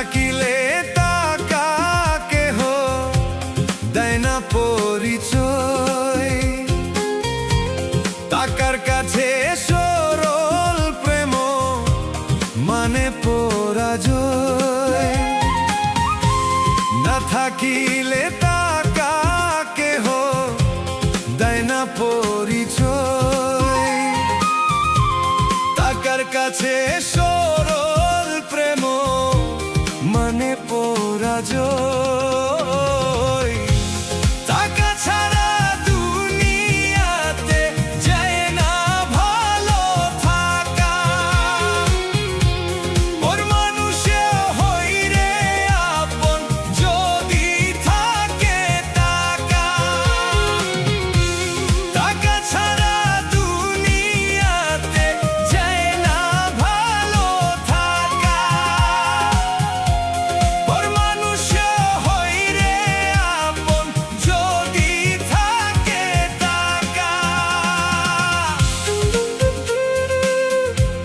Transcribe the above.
থাকিলে টাকা কেহ দেয় না পরিচয়। টাকার কাছে সরল প্রেম মানে পরাজয়। না থাকিলে টাকা কেহ দেয় না পরিচয়। টাকার কাছে সরল প্রেম মানে পরাজয়।